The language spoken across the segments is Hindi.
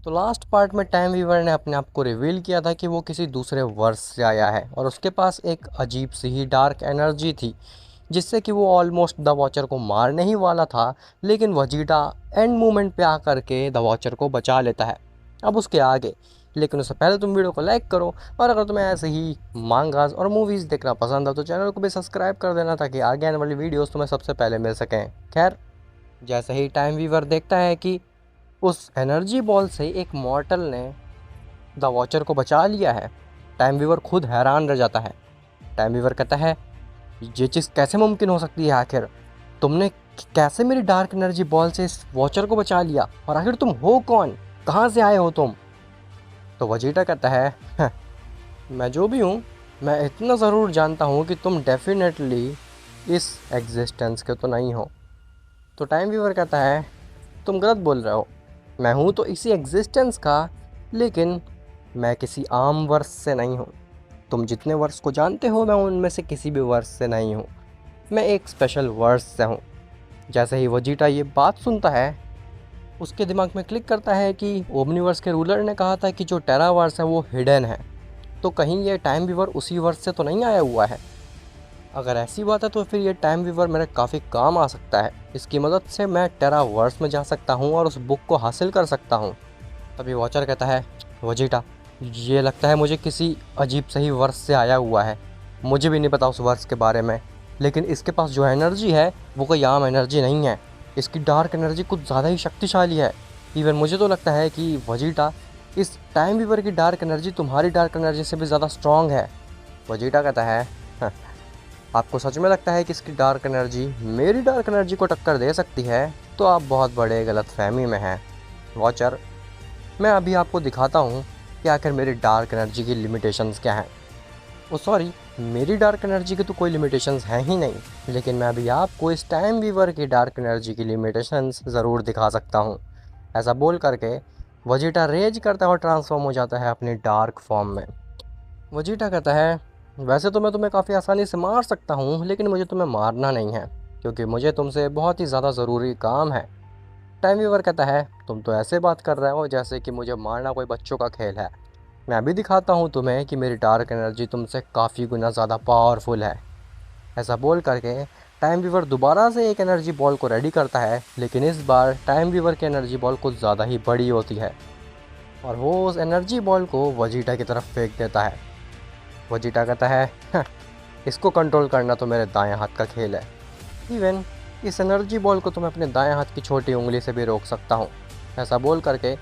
तो लास्ट पार्ट में टाइम वीवर ने अपने आप को रिवील किया था कि वो किसी दूसरे वर्ष से आया है और उसके पास एक अजीब सी ही डार्क एनर्जी थी जिससे कि वो ऑलमोस्ट द वॉचर को मारने ही वाला था। लेकिन वजीटा एंड मोमेंट पे आकर के द वॉचर को बचा लेता है। अब उसके आगे, लेकिन उससे पहले तुम वीडियो को लाइक करो, और अगर तुम्हें ऐसे ही मांगास और मूवीज़ देखना पसंद है तो चैनल को भी सब्सक्राइब कर देना ताकि आगे आने वाली वीडियोस तुम्हें सबसे पहले मिल सकें। खैर, जैसे ही टाइम वीवर देखता है कि उस एनर्जी बॉल से एक मॉर्टल ने द वॉचर को बचा लिया है, टाइम वीवर खुद हैरान रह जाता है। टाइम वीवर कहता है, ये चीज़ कैसे मुमकिन हो सकती है? आखिर तुमने कैसे मेरी डार्क एनर्जी बॉल से इस वॉचर को बचा लिया, और आखिर तुम हो कौन, कहाँ से आए हो तुम? तो वजीटा कहता है, "हाँ, मैं जो भी हूँ, मैं इतना ज़रूर जानता हूँ कि तुम डेफिनेटली इस एग्जिस्टेंस के तो नहीं हो।" तो टाइम वीवर कहता है, तुम गलत बोल रहे हो, मैं हूँ तो इसी एग्जिस्टेंस का, लेकिन मैं किसी आम वर्ष से नहीं हूँ। तुम जितने वर्ष को जानते हो मैं उनमें से किसी भी वर्ष से नहीं हूँ, मैं एक स्पेशल वर्ष से हूँ। जैसे ही वजीटा ये बात सुनता है, उसके दिमाग में क्लिक करता है कि ओमनीवर्स के रूलर ने कहा था कि जो टेरा वर्स है वो हिडन है, तो कहीं ये टाइम वीवर उसी वर्ष से तो नहीं आया हुआ है। अगर ऐसी बात है तो फिर ये टाइम वीवर मेरे काफ़ी काम आ सकता है, इसकी मदद से मैं टेरा वर्स में जा सकता हूँ और उस बुक को हासिल कर सकता हूँ। तभी वॉचर कहता है, वजीटा, ये लगता है मुझे किसी अजीब सही वर्ष से आया हुआ है, मुझे भी नहीं पता उस वर्ष के बारे में, लेकिन इसके पास जो एनर्जी है वो कोई आम एनर्जी नहीं है, इसकी डार्क एनर्जी कुछ ज़्यादा ही शक्तिशाली है। इवन मुझे तो लगता है कि वजीटा, इस टाइम वीवर की डार्क एनर्जी तुम्हारी डार्क एनर्जी से भी ज़्यादा स्ट्रॉन्ग है। वजीटा कहता है, "हाँ, आपको सच में लगता है कि इसकी डार्क एनर्जी मेरी डार्क एनर्जी को टक्कर दे सकती है? तो आप बहुत बड़े गलतफहमी में हैं वॉचर। मैं अभी आपको दिखाता हूँ कि आखिर मेरी डार्क एनर्जी की लिमिटेशंस क्या हैं। ओ सॉरी, मेरी डार्क एनर्जी की तो कोई लिमिटेशंस हैं ही नहीं, लेकिन मैं अभी आपको इस टाइम वीवर की डार्क एनर्जी की लिमिटेशंस ज़रूर दिखा सकता हूँ।" ऐसा बोल करके वजीटा रेज करता है और ट्रांसफॉर्म हो जाता है अपनी डार्क फॉर्म में। वजीटा कहता है, वैसे तो मैं तुम्हें काफ़ी आसानी से मार सकता हूँ, लेकिन मुझे तुम्हें मारना नहीं है, क्योंकि मुझे तुमसे बहुत ही ज़्यादा ज़रूरी काम है। टाइम वीवर कहता है, तुम तो ऐसे बात कर रहे हो जैसे कि मुझे मारना कोई बच्चों का खेल है। मैं भी दिखाता हूँ तुम्हें कि मेरी डार्क एनर्जी तुमसे काफ़ी गुना ज़्यादा पावरफुल है। ऐसा बोल करके टाइम वीवर दोबारा से एक एनर्जी बॉल को रेडी करता है, लेकिन इस बार टाइम वीवर की एनर्जी बॉल कुछ ज़्यादा ही बड़ी होती है और वो उस एनर्जी बॉल को वजीटा की तरफ फेंक देता है। वजीटा कहता है, "हाँ, इसको कंट्रोल करना तो मेरे दाएं हाथ का खेल है। इवन इस एनर्जी बॉल को तो मैं अपने दाएं हाथ की छोटी उंगली से भी रोक सकता हूँ।" ऐसा बोल करके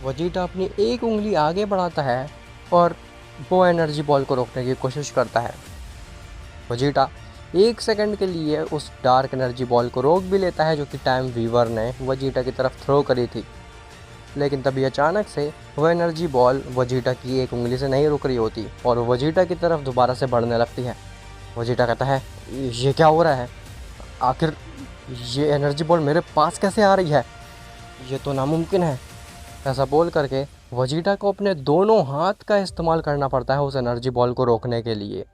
वजीटा अपनी एक उंगली आगे बढ़ाता है और वो एनर्जी बॉल को रोकने की कोशिश करता है। वजीटा एक सेकंड के लिए उस डार्क एनर्जी बॉल को रोक भी लेता है जो कि टाइम वीवर ने वजीटा की तरफ थ्रो करी थी, लेकिन तभी अचानक से वह एनर्जी बॉल वजीटा की एक उंगली से नहीं रुक रही होती और वजीटा की तरफ दोबारा से बढ़ने लगती है। वजीटा कहता है, ये क्या हो रहा है? आखिर ये एनर्जी बॉल मेरे पास कैसे आ रही है? ये तो नामुमकिन है। ऐसा बोल करके वजीटा को अपने दोनों हाथ का इस्तेमाल करना पड़ता है उस एनर्जी बॉल को रोकने के लिए,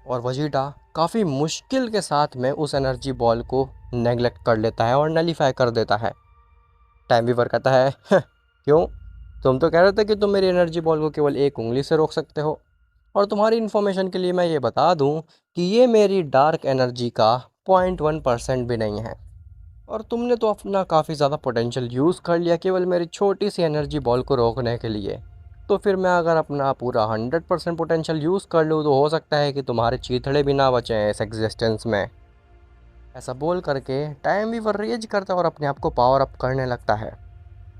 और वजीटा काफ़ी मुश्किल के साथ में उस एनर्जी बॉल को नेगलेक्ट कर लेता है और नलीफाई कर देता है। टाइम वीवर कहता है, "हं, क्यों? तुम तो कह रहे थे कि तुम मेरी एनर्जी बॉल को केवल एक उंगली से रोक सकते हो, और तुम्हारी इन्फॉर्मेशन के लिए मैं ये बता दूं कि ये मेरी डार्क एनर्जी का 0.1% भी नहीं है, और तुमने तो अपना काफ़ी ज़्यादा पोटेंशियल यूज़ कर लिया केवल मेरी छोटी सी एनर्जी बॉल को रोकने के लिए। तो फिर मैं अगर अपना पूरा 100% पोटेंशियल यूज़ कर लूँ तो हो सकता है कि तुम्हारे चीथड़े भी ना बचें इस एग्जिस्टेंस में।" ऐसा बोल करके टाइम वीवर रेज करता है और अपने आप को पावर अप करने लगता है।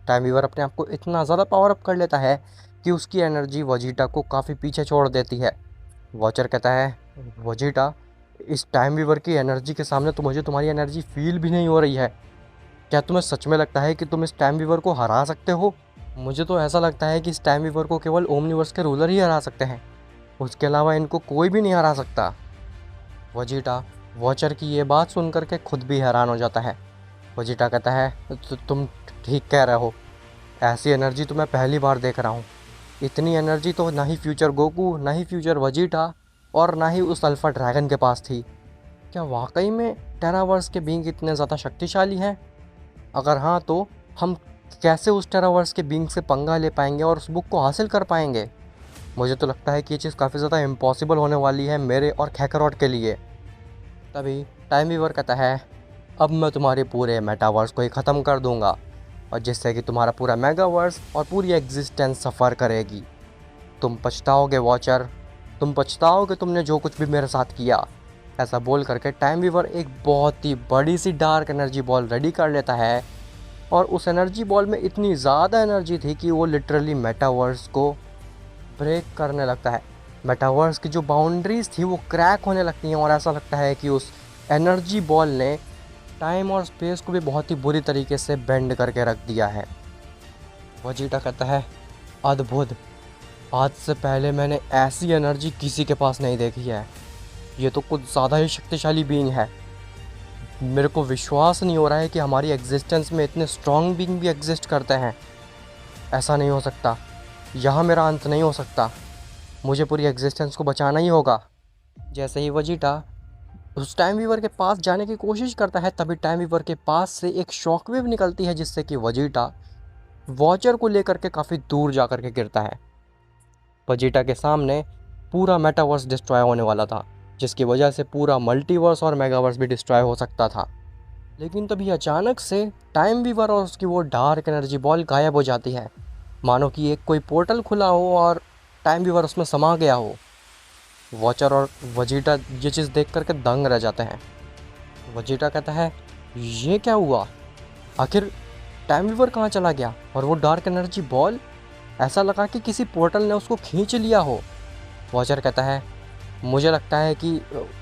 टाइम वीवर अपने आप को इतना ज़्यादा पावर अप कर लेता है कि उसकी एनर्जी वजीटा को काफ़ी पीछे छोड़ देती है। वॉचर कहता है, वजीटा, इस टाइम वीवर की एनर्जी के सामने तो मुझे तुम्हारी एनर्जी फील भी नहीं हो रही है। क्या तुम्हें सच में लगता है कि तुम इस टाइम वीवर को हरा सकते हो? मुझे तो ऐसा लगता है कि इस टाइम वीवर को केवल ओमनिवर्स के रूलर ही हरा सकते हैं, उसके अलावा इनको कोई भी नहीं हरा सकता। वजीटा वॉचर की ये बात सुन करके खुद भी हैरान हो जाता है। वजीटा कहता है, तुम ठीक कह रहे हो, ऐसी एनर्जी तो मैं पहली बार देख रहा हूँ। इतनी एनर्जी तो ना ही फ्यूचर गोकू, ना ही फ्यूचर वजीटा, और ना ही उस अल्फ़ा ड्रैगन के पास थी। क्या वाकई में टेरावर्स के बीइंग इतने ज़्यादा शक्तिशाली हैं? अगर हाँ तो हम कि कैसे उस टेरावर्स के बीइंग से पंगा ले पाएंगे और उस बुक को हासिल कर पाएंगे। मुझे तो लगता है कि ये चीज़ काफ़ी ज़्यादा इम्पॉसिबल होने वाली है मेरे और खैकरॉट के लिए। तभी टाइम वीवर कहता है, अब मैं तुम्हारे पूरे मेटावर्स को ही ख़त्म कर दूंगा, और जिससे कि तुम्हारा पूरा मेगावर्स और पूरी एग्जिस्टेंस सफ़र करेगी। तुम पछताओगे वॉचर, तुम पछताओगे तुमने जो कुछ भी मेरे साथ किया। ऐसा बोल करके टाइम वीवर एक बहुत ही बड़ी सी डार्क एनर्जी बॉल रेडी कर लेता है, और उस एनर्जी बॉल में इतनी ज़्यादा एनर्जी थी कि वो लिटरली मेटावर्स को ब्रेक करने लगता है। मेटावर्स की जो बाउंड्रीज़ थी वो क्रैक होने लगती हैं, और ऐसा लगता है कि उस एनर्जी बॉल ने टाइम और स्पेस को भी बहुत ही बुरी तरीके से बेंड करके रख दिया है। वजीटा कहता है, अद्भुत, आज से पहले मैंने ऐसी एनर्जी किसी के पास नहीं देखी है। ये तो कुछ ज़्यादा ही शक्तिशाली बीइंग है। मेरे को विश्वास नहीं हो रहा है कि हमारी एग्जिस्टेंस में इतने स्ट्रॉन्ग बीइंग भी एग्जिस्ट करते हैं। ऐसा नहीं हो सकता, यहाँ मेरा अंत नहीं हो सकता। मुझे पूरी एग्जिस्टेंस को बचाना ही होगा। जैसे ही वजीटा उस टाइम वीवर के पास जाने की कोशिश करता है, तभी टाइम वीवर के पास से एक शॉकवेव निकलती है, जिससे कि वजीटा वॉचर को लेकर के काफ़ी दूर जा कर के गिरता है। वजीटा के सामने पूरा मेटावर्स डिस्ट्रॉय होने वाला था, जिसकी वजह से पूरा मल्टीवर्स और मेगावर्स भी डिस्ट्रॉय हो सकता था। लेकिन तभी अचानक से टाइम वीवर और उसकी वो डार्क एनर्जी बॉल गायब हो जाती है, मानो कि एक कोई पोर्टल खुला हो और टाइम वीवर उसमें समा गया हो। वॉचर और वजीटा ये चीज़ देख करके दंग रह जाते हैं। वजीटा कहता है, ये क्या हुआ? आखिर टाइम वीवर कहाँ चला गया? और वो डार्क एनर्जी बॉल, ऐसा लगा कि किसी पोर्टल ने उसको खींच लिया हो। वॉचर कहता है, मुझे लगता है कि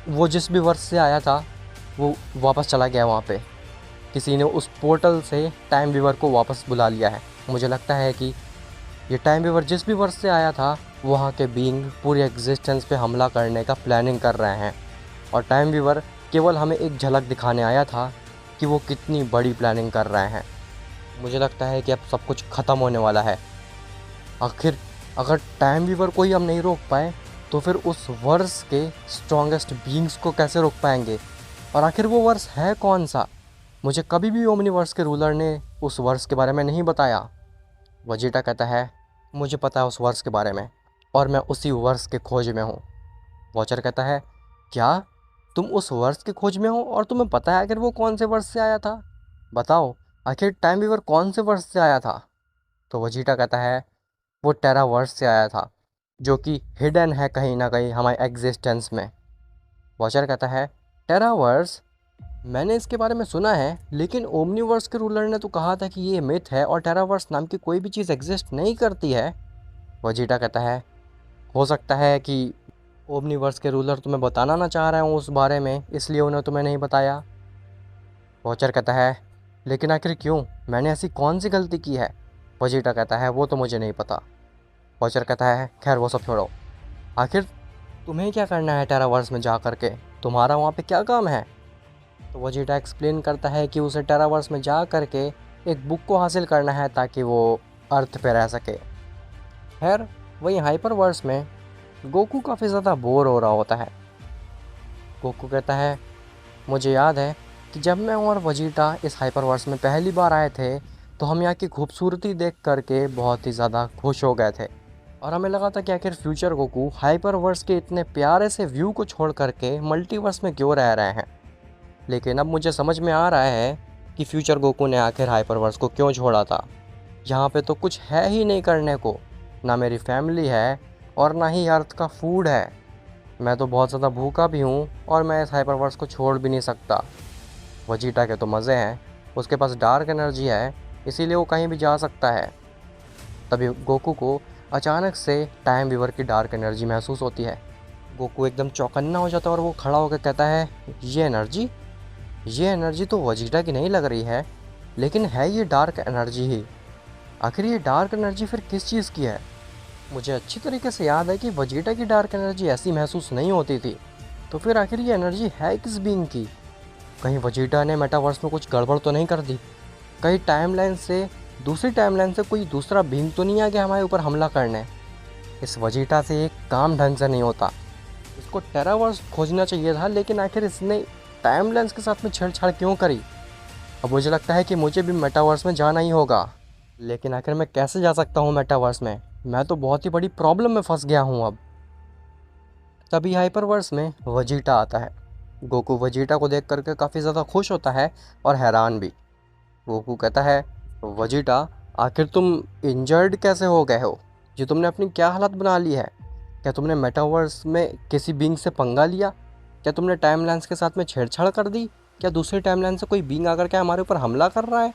वो जिस भी वर्ष से आया था वो वापस चला गया वहाँ पे। किसी ने उस पोर्टल से टाइम वीवर को वापस बुला लिया है। मुझे लगता है कि ये टाइम वीवर जिस भी वर्ष से आया था, वहाँ के बीइंग पूरी एग्जिस्टेंस पे हमला करने का प्लानिंग कर रहे हैं, और टाइम वीवर केवल हमें एक झलक दिखाने आया था कि वो कितनी बड़ी प्लानिंग कर रहे हैं। मुझे लगता है कि अब सब कुछ ख़त्म होने वाला है। आखिर अगर टाइम वीवर को ही हम नहीं रोक पाए, तो फिर उस वर्ष के स्ट्रॉन्गेस्ट बीइंग्स को कैसे रोक पाएंगे? और आखिर वो वर्ष है कौन सा? मुझे कभी भी ओमनीवर्स के रूलर ने उस वर्ष के बारे में नहीं बताया। वजीटा कहता है, मुझे पता है उस वर्ष के बारे में, और मैं उसी वर्ष के खोज में हूँ। वॉचर कहता है, क्या तुम उस वर्ष की खोज में हो और तुम्हें पता है आखिर वो कौन से वर्ष से आया था? बताओ, आखिर टाइम वीवर कौन से वर्ष से आया था? तो वजीटा कहता है, वो टेरा वर्ष से आया था, जो कि हिडन है कहीं ना कहीं हमारे एग्जिस्टेंस में। वॉचर कहता है, टेरा वर्ष? मैंने इसके बारे में सुना है, लेकिन ओमनीवर्स के रूलर ने तो कहा था कि ये मिथ है और टेरावर्स नाम की कोई भी चीज़ एग्जिस्ट नहीं करती है। वजीटा कहता है, हो सकता है कि ओमनीवर्स के रूलर तुम्हें बताना ना चाह रहे हूँ उस बारे में, इसलिए उन्हें तुम्हें नहीं बताया। वॉचर कहता है, लेकिन आखिर क्यों? मैंने ऐसी कौन सी गलती की है? वजीटा कहता है, वो तो मुझे नहीं पता। वॉचर कहता है, खैर वो सब छोड़ो, आखिर तुम्हें क्या करना है टेरावर्स में जा कर के? तुम्हारा वहाँ पे क्या काम है? तो वजीटा एक्सप्लेन करता है कि उसे टेरावर्स में जा कर के एक बुक को हासिल करना है ताकि वो अर्थ पे रह सके। खैर वहीं हाइपरवर्स में गोकू काफ़ी ज़्यादा बोर हो रहा होता है। गोकू कहता है, मुझे याद है कि जब मैं और वजीटा इस हाइपरवर्स में पहली बार आए थे, तो हम यहाँ की खूबसूरती देख करके बहुत ही ज़्यादा खुश हो गए थे, और हमें लगा था कि आखिर फ्यूचर गोकू हाइपरवर्स के इतने प्यारे से व्यू को छोड़ करके मल्टीवर्स में क्यों रह रहे हैं। लेकिन अब मुझे समझ में आ रहा है कि फ्यूचर गोकू ने आखिर हाइपरवर्स को क्यों छोड़ा था। यहाँ पे तो कुछ है ही नहीं करने को, ना मेरी फैमिली है और ना ही अर्थ का फूड है। मैं तो बहुत ज़्यादा भूखा भी हूँ और मैं इस हाइपरवर्स को छोड़ भी नहीं सकता। वजीटा के तो मज़े हैं, उसके पास डार्क एनर्जी है, इसीलिए वो कहीं भी जा सकता है। तभी गोकू को अचानक से टाइम वीवर की डार्क एनर्जी महसूस होती है। गोकू एकदम चौकन्ना हो जाता है और वो खड़ा होकर कहता है, ये एनर्जी तो वजीटा की नहीं लग रही है, लेकिन है ये डार्क एनर्जी ही। आखिर ये डार्क एनर्जी फिर किस चीज़ की है? मुझे अच्छी तरीके से याद है कि वजीटा की डार्क एनर्जी ऐसी महसूस नहीं होती थी, तो फिर आखिर ये एनर्जी है किस बीइंग की? कहीं वजीटा ने मेटावर्स में कुछ गड़बड़ तो नहीं कर दी? कहीं टाइमलाइन से दूसरी टाइमलाइन से कोई दूसरा बीइंग तो नहीं आ गया हमारे ऊपर हमला करने? इस वजीटा से एक काम ढंग से नहीं होता। इसको टेरावर्स खोजना चाहिए था, लेकिन आखिर इसने टाइमलाइन्स के साथ में छेड़छाड़ क्यों करी? अब मुझे लगता है कि मुझे भी मेटावर्स में जाना ही होगा। लेकिन आखिर मैं कैसे जा सकता हूँ मेटावर्स में? मैं तो बहुत ही बड़ी प्रॉब्लम में फंस गया हूँ अब। तभी हाइपरवर्स में वजीटा आता है। गोकू वजीटा को देख करके काफ़ी ज़्यादा खुश होता है और हैरान भी। गोकू कहता है, वजीटा, आखिर तुम इंजर्ड कैसे हो गए हो? ये तुमने अपनी क्या हालत बना ली है? क्या तुमने मेटावर्स में किसी बीइंग से पंगा लिया? क्या तुमने टाइमलाइन्स के साथ में छेड़छाड़ कर दी? क्या दूसरी टाइमलाइन से कोई बीइंग आकर के हमारे ऊपर हमला कर रहा है?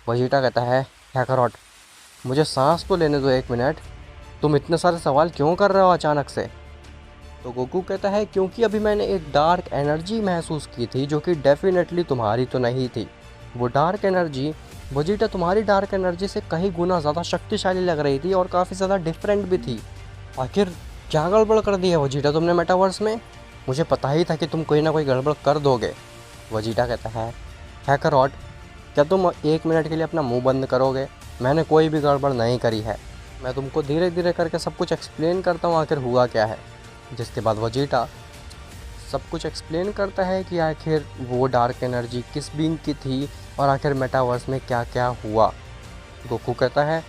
वजीटा कहता है, हैकरॉट, मुझे सांस तो लेने दो 1 मिनट। तुम इतने सारे सवाल क्यों कर रहे हो अचानक से? तो गोकू कहता है, क्योंकि अभी मैंने एक डार्क एनर्जी महसूस की थी जो कि डेफिनेटली तुम्हारी तो नहीं थी। वो डार्क एनर्जी, वजीटा, तुम्हारी डार्क एनर्जी से कहीं गुना ज़्यादा शक्तिशाली लग रही थी और काफ़ी ज़्यादा डिफरेंट भी थी। आखिर क्या गड़बड़ कर दी है वजीटा तुमने मेटावर्स में? मुझे पता ही था कि तुम कोई ना कोई गड़बड़ कर दोगे। वजीटा कहता है, हैकरॉट, क्या तुम 1 मिनट के लिए अपना मुंह बंद करोगे? मैंने कोई भी गड़बड़ नहीं करी है। मैं तुमको धीरे धीरे करके सब कुछ एक्सप्लेन करता हूँ आखिर हुआ क्या है। जिसके बाद वजीटा सब कुछ एक्सप्लेन करता है कि आखिर वो डार्क एनर्जी किस बीइंग की थी और आखिर मेटावर्स में क्या क्या हुआ। गोकू कहता है,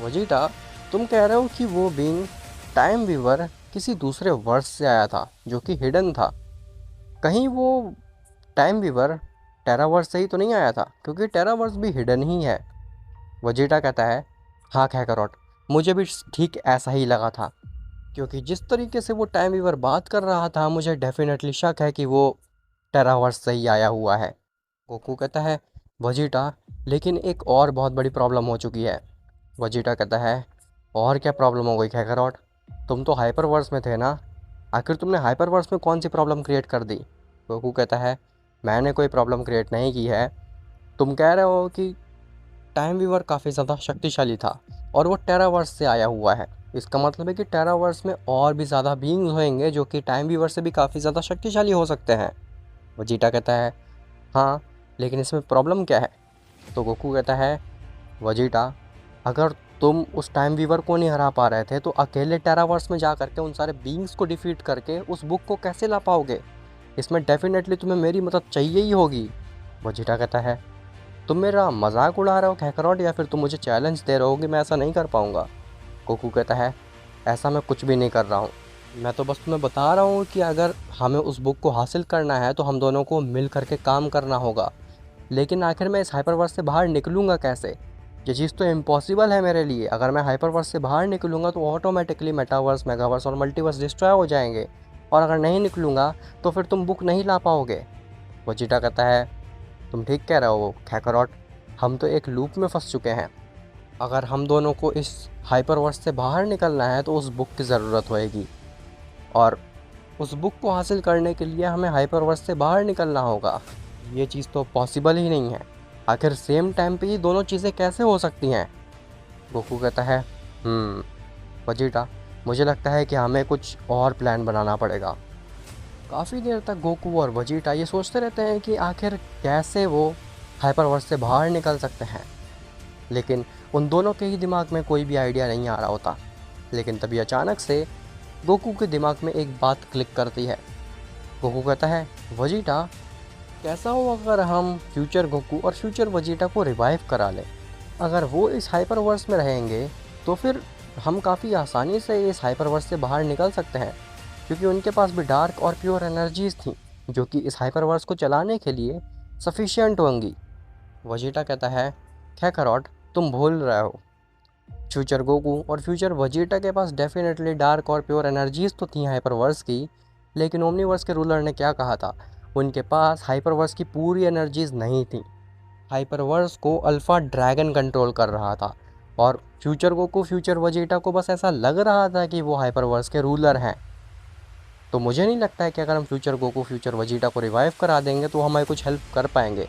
वजीटा, तुम कह रहे हो कि वो बीइंग टाइम वीवर किसी दूसरे वर्स से आया था जो कि हिडन था। कहीं वो टाइम वीवर टेरावर्स से ही तो नहीं आया था, क्योंकि टेरावर्स भी हिडन ही है। वजीटा कहता है, हाँ खैकरॉट, मुझे भी ठीक ऐसा ही लगा था, क्योंकि जिस तरीके से वो टाइम वीवर बात कर रहा था मुझे डेफिनेटली शक है कि वो टेरावर्स से ही आया हुआ है। गोकू कहता है, वजीटा, लेकिन एक और बहुत बड़ी प्रॉब्लम हो चुकी है। वजीटा कहता है, और क्या प्रॉब्लम हो गई खैकरॉट? तुम तो हाइपरवर्स में थे ना, आखिर तुमने हाइपरवर्स में कौन सी प्रॉब्लम क्रिएट कर दी? गोकू कहता है, मैंने कोई प्रॉब्लम क्रिएट नहीं की है। तुम कह रहे हो कि टाइम वीवर काफ़ी ज़्यादा शक्तिशाली था और वो टेरावर्स से आया हुआ है। इसका मतलब है कि टेरावर्स में और भी ज़्यादा बीइंग्स होंगे जो कि टाइम वीवर से भी काफ़ी ज़्यादा शक्तिशाली हो सकते हैं। वजीटा कहता है, हाँ, लेकिन इसमें प्रॉब्लम क्या है? तो गोकू कहता है, वजीटा, अगर तुम उस टाइम वीवर को नहीं हरा पा रहे थे तो अकेले टेरावर्स में जा करके उन सारे बीइंग्स को डिफीट करके उस बुक को कैसे ला पाओगे? इसमें डेफिनेटली तुम्हें मेरी मदद चाहिए ही होगी। वजीटा कहता है, तुम मेरा मजाक उड़ा रहे हो खैकरॉट, या फिर तुम मुझे चैलेंज दे रहे हो कि मैं ऐसा नहीं कर पाऊँगा? गोकू कहता है, ऐसा मैं कुछ भी नहीं कर रहा हूँ। मैं तो बस तुम्हें बता रहा हूँ कि अगर हमें उस बुक को हासिल करना है तो हम दोनों को मिल करके काम करना होगा। लेकिन आखिर मैं इस हाइपरवर्स से बाहर निकलूँगा कैसे? ये चीज़ तो इम्पॉसिबल है मेरे लिए। अगर मैं हाइपरवर्स से बाहर निकलूँगा तो ऑटोमेटिकली मेटावर्स, मेगावर्स और मल्टीवर्स डिस्ट्रॉय हो जाएंगे, और अगर नहीं निकलूँगा तो फिर तुम बुक नहीं ला पाओगे। वजीटा कहता है, तुम ठीक कह रहे हो खैकरॉट, हम तो एक लूप में फंस चुके हैं। अगर हम दोनों को इस हाइपरवर्स से बाहर निकलना है तो उस बुक की ज़रूरत होएगी, और उस बुक को हासिल करने के लिए हमें हाइपरवर्स से बाहर निकलना होगा। ये चीज़ तो पॉसिबल ही नहीं है। आखिर सेम टाइम पे ये दोनों चीज़ें कैसे हो सकती हैं? गोकू कहता है, वजीटा, मुझे लगता है कि हमें कुछ और प्लान बनाना पड़ेगा। काफ़ी देर तक गोकू और वजीटा ये सोचते रहते हैं कि आखिर कैसे वो हाइपरवर्स से बाहर निकल सकते हैं, लेकिन उन दोनों के ही दिमाग में कोई भी आइडिया नहीं आ रहा होता। लेकिन तभी अचानक से गोकू के दिमाग में एक बात क्लिक करती है। गोकू कहता है, वजीटा, कैसा हो अगर हम फ्यूचर गोकू और फ्यूचर वजीटा को रिवाइव करा लें? अगर वो इस हाइपरवर्स में रहेंगे तो फिर हम काफ़ी आसानी से इस हाइपरवर्स से बाहर निकल सकते हैं, क्योंकि उनके पास भी डार्क और प्योर एनर्जीज थी जो कि इस हाइपरवर्स को चलाने के लिए सफिशिएंट होंगी। वजीटा कहता है, खैकरॉट, तुम भूल रहे हो। फ्यूचर गोकू और फ्यूचर वजीटा के पास डेफिनेटली डार्क और प्योर एनर्जीज तो थी हाइपरवर्स की, लेकिन ओमनीवर्स के रूलर ने क्या कहा था? उनके पास हाइपरवर्स की पूरी एनर्जीज नहीं थी। हाइपरवर्स को अल्फ़ा ड्रैगन कंट्रोल कर रहा था, और फ्यूचर गोकू, फ्यूचर वजीटा को बस ऐसा लग रहा था कि वो हाइपरवर्स के रूलर हैं। तो मुझे नहीं लगता है कि अगर हम फ्यूचर गोकू, फ्यूचर वजीटा को रिवाइव करा देंगे तो हमारी कुछ हेल्प कर पाएंगे।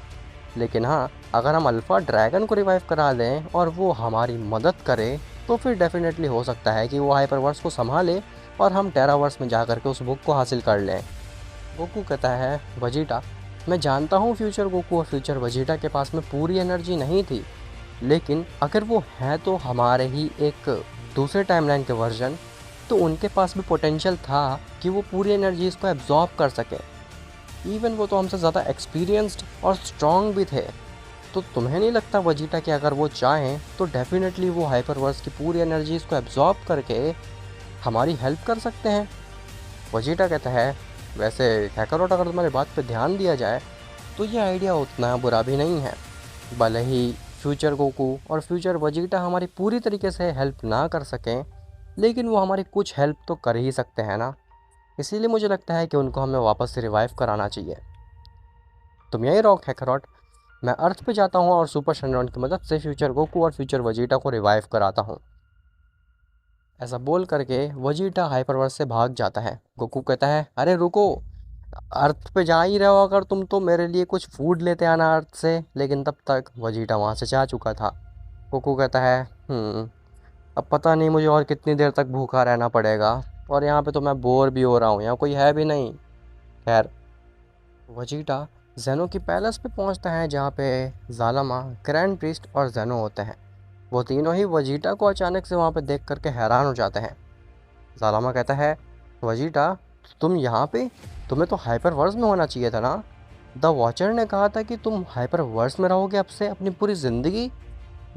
लेकिन हाँ, अगर हम अल्फ़ा ड्रैगन को रिवाइव करा दें और वो हमारी मदद करे तो फिर डेफिनेटली हो सकता है कि वो हाइपरवर्स को संभाले और हम टेरावर्स में जा कर के उस बुक को हासिल कर लें। गोकू कहता है, वजीटा, मैं जानता हूँ फ्यूचर गोकू और फ्यूचर वजीटा के पास में पूरी एनर्जी नहीं थी, लेकिन अगर वो हैं तो हमारे ही एक दूसरे टाइमलाइन के वर्जन, तो उनके पास भी पोटेंशियल था कि वो पूरी एनर्जीज़ को एब्जॉर्ब कर सकें। इवन वो तो हमसे ज़्यादा एक्सपीरियंस्ड और स्ट्रॉन्ग भी थे। तो तुम्हें नहीं लगता वजीटा कि अगर वो चाहें तो डेफिनेटली वो हाइपरवर्स की पूरी एनर्जीज को एब्जॉर्ब करके हमारी हेल्प कर सकते हैं? वजीटा कहता है, वैसे हैकरॉट अगर तुम्हारी बात पे ध्यान दिया जाए तो ये आइडिया उतना बुरा भी नहीं है। भले ही फ्यूचर गोकू और फ्यूचर वजीटा हमारी पूरी तरीके से हेल्प ना कर सकें, लेकिन वो हमारी कुछ हेल्प तो कर ही सकते हैं ना। इसीलिए मुझे लगता है कि उनको हमें वापस से रिवाइव कराना चाहिए। तुम यही रहो हैकरॉट, मैं अर्थ पे जाता हूँ और सुपर शनरॉन की मदद से फ्यूचर गोकू और फ्यूचर वजीटा को रिवाइव कराता हूँ। ऐसा बोल करके वजीटा हाइपरवर्स से भाग जाता है। गोकू कहता है, अरे रुको, अर्थ पे जा ही रहे हो अगर तुम तो मेरे लिए कुछ फूड लेते आना अर्थ से। लेकिन तब तक वजीटा वहाँ से जा चुका था। गोकू कहता है, अब पता नहीं मुझे और कितनी देर तक भूखा रहना पड़ेगा, और यहाँ पे तो मैं बोर भी हो रहा हूँ, यहाँ कोई है भी नहीं। खैर, वजीटा जेनो की पैलेस पे पहुँचता है जहाँ पे जालामा, ग्रैंड प्रीस्ट और जेनो होते हैं। वो तीनों ही वजीटा को अचानक से वहाँ पे देख करके हैरान हो जाते हैं। जालामा कहता है, वजीटा तुम यहाँ पे? तुम्हें तो हाइपर वर्स में होना चाहिए था ना। द वॉचर ने कहा था कि तुम हाइपर वर्स में रहोगे अब से अपनी पूरी ज़िंदगी।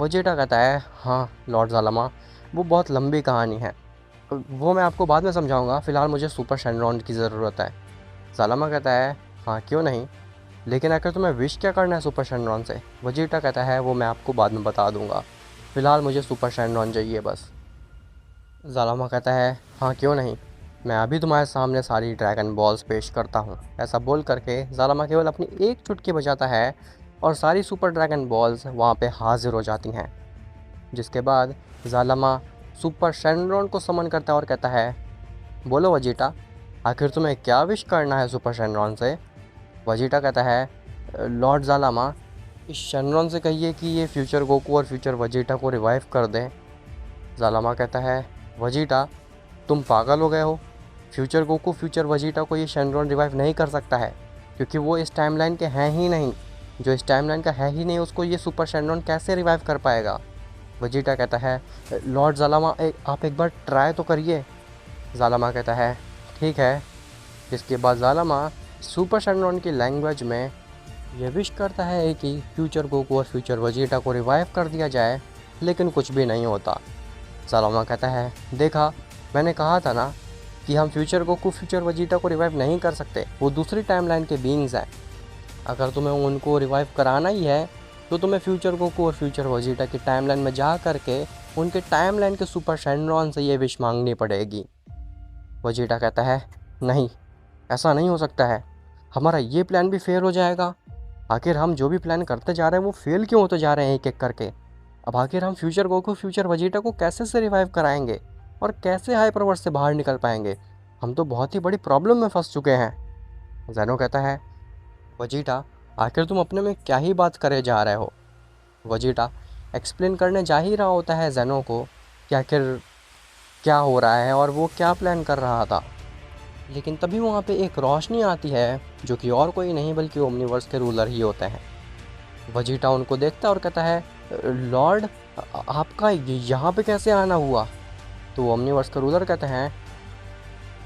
वजीटा कहता है, हाँ लॉर्ड जालामा, वो बहुत लंबी कहानी है, वो मैं आपको बाद में समझाऊंगा, फ़िलहाल मुझे सुपर शैनरॉन की ज़रूरत है। जालामा कहता है, हाँ क्यों नहीं, लेकिन आखिर तुम्हें विश क्या करना है सुपर शैनरॉन से? वजीटा कहता है, वो मैं आपको बाद में बता दूंगा, फ़िलहाल मुझे सुपर शैनरॉन चाहिए बस। जालामा कहता है, हाँ क्यों नहीं, मैं अभी तुम्हारे सामने सारी ड्रैगन बॉल्स पेश करता हूँ। ऐसा बोल करके जालामा केवल अपनी एक चुटकी बजाता है और सारी सुपर ड्रैगन बॉल्स वहाँ पे हाजिर हो जाती हैं। जिसके बाद जालामा सुपर शैनरॉन को समन करता है और कहता है, बोलो वजीटा, आखिर तुम्हें क्या विश करना है सुपर शैनरॉन से? वजीटा कहता है, लॉर्ड जालामा, इस शैनरॉन से कहिए कि ये फ्यूचर गोकू और फ्यूचर वजीटा को रिवाइव कर दें। जालामा कहता है, वजीटा तुम पागल हो गए हो, फ्यूचर गोकू फ्यूचर वजीटा को ये शैनरॉन रिवाइव नहीं कर सकता है, क्योंकि वो इस टाइमलाइन के हैं ही नहीं। जो इस टाइमलाइन का है ही नहीं उसको ये सुपर शैनरॉन कैसे रिवाइव कर पाएगा? वजीटा कहता है, लॉर्ड जालामा आप एक बार ट्राई तो करिए। जालामा कहता है, ठीक है। इसके बाद जालामा सुपर शैनरॉन की लैंग्वेज में यह विश करता है कि फ्यूचर गोकू और फ्यूचर वजीटा को रिवाइव कर दिया जाए, लेकिन कुछ भी नहीं होता। जालामा कहता है, देखा, मैंने कहा था ना कि हम फ्यूचर गोकू फ्यूचर वजीटा को रिवाइव नहीं कर सकते, वो दूसरी टाइमलाइन के बीइंग्स हैं। अगर तुम्हें उनको रिवाइव कराना ही है तो तुम्हें फ्यूचर गोकू और फ्यूचर वजीटा की टाइमलाइन में जा करके उनके टाइमलाइन के सुपर शैनरॉन से ये विश मांगनी पड़ेगी। वजीटा कहता है, नहीं, ऐसा नहीं हो सकता है, हमारा ये प्लान भी फेल हो जाएगा। आखिर हम जो भी प्लान करते जा रहे हैं वो फेल क्यों होते जा रहे हैं एक एक करके? अब आखिर हम फ्यूचर गोकू फ्यूचर वजीटा को कैसे से रिवाइव कराएंगे और कैसे हाइपरवर्स से बाहर निकल पाएंगे? हम तो बहुत ही बड़ी प्रॉब्लम में फंस चुके हैं। जेनो कहता है, वजीटा आखिर तुम अपने में क्या ही बात करे जा रहे हो? वजीटा एक्सप्लेन करने जा ही रहा होता है जेनो को कि आखिर क्या हो रहा है और वो क्या प्लान कर रहा था, लेकिन तभी वहाँ पे एक रोशनी आती है जो कि और कोई नहीं बल्कि ओमनीवर्स के रूलर ही होते हैं। वजीटा उनको देखता है और कहता है, लॉर्ड आपका यहाँ पे कैसे आना हुआ? तो ओमनीवर्स के रूलर कहते हैं,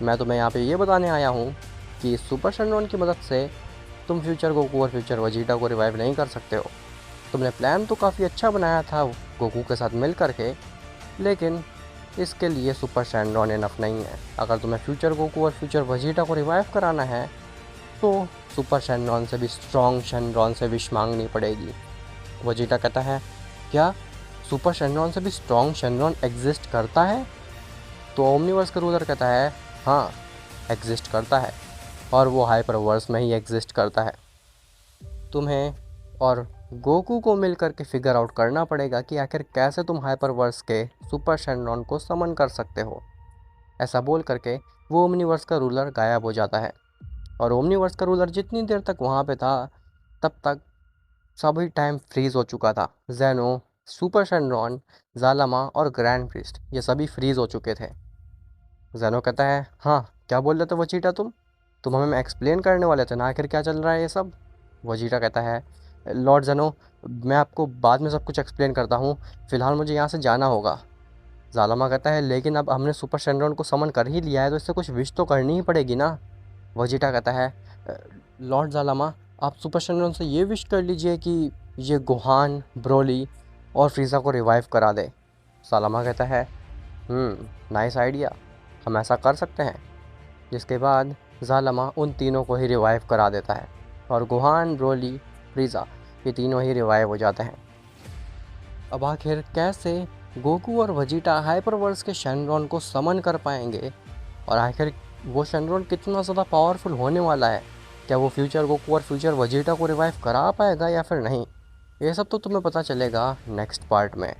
मैं तुम्हें यहाँ पे ये बताने आया हूँ कि सुपर शैनरॉन की मदद से तुम फ्यूचर गोकू और फ्यूचर वजीटा को रिवाइव नहीं कर सकते हो। तुमने प्लान तो काफ़ी अच्छा बनाया था गोकू के साथ मिल करके, लेकिन इसके लिए सुपर शैनरॉन इनफ नहीं है। अगर तुम्हें फ्यूचर गोकू और फ्यूचर वजीटा को रिवाइव कराना है तो सुपर शैनरॉन से भी स्ट्रॉन्ग शैनरॉन से विश मांगनी पड़ेगी। वजीटा कहता है, क्या सुपर शैनरॉन से भी स्ट्रॉन्ग शैनरॉन एग्जिस्ट करता है? तो ओमनीवर्स का रूलर कहता है, हाँ एग्जिस्ट करता है, और वो हाइपरवर्स में ही एग्जिस्ट करता है। तुम्हें और गोकू को मिल करके फिगर आउट करना पड़ेगा कि आखिर कैसे तुम हाइपरवर्स के सुपर शैनरॉन को समन कर सकते हो। ऐसा बोल करके वो ओमनीवर्स का रूलर गायब हो जाता है, और ओमनीवर्स का रूलर जितनी देर तक वहाँ पे था तब तक सभी टाइम फ्रीज़ हो चुका था। जेनो, सुपर शैनरॉन, जालामा और ग्रैंड प्रीस्ट ये सभी फ्रीज़ हो चुके थे। जेनो कहता है, हाँ क्या बोल रहे थे वजीटा, तुम हमें एक्सप्लेन करने वाले थे ना आखिर क्या चल रहा है ये सब? वजीटा कहता है, लॉर्ड जेनो, मैं आपको बाद में सब कुछ एक्सप्लेन करता हूँ, फ़िलहाल मुझे यहाँ से जाना होगा। जालामा कहता है, लेकिन अब हमने सुपर शैनरॉन को समन कर ही लिया है तो इससे कुछ विश तो करनी ही पड़ेगी ना। वजीटा कहता है, लॉर्ड जालामा, आप सुपर शैनरॉन से ये विश कर लीजिए कि ये गोहान, ब्रोली और फ्रीज़ा को रिवाइव करा दे। सालामा कहता है नाइस आइडिया, हम ऐसा कर सकते हैं। जिसके बाद ज़ालमा उन तीनों को ही रिवाइव करा देता है और गोहान, ब्रोली, फ्रीज़ा ये तीनों ही रिवाइव हो जाते हैं। अब आखिर कैसे गोकू और वजीटा हाइपरवर्स के शेनरॉन को समन कर पाएंगे, और आखिर वो शेनरॉन कितना ज़्यादा पावरफुल होने वाला है, क्या वो फ्यूचर गोकू और फ्यूचर वजीटा को रिवाइव करा पाएगा या फिर नहीं, ये सब तो तुम्हें पता चलेगा नेक्स्ट पार्ट में।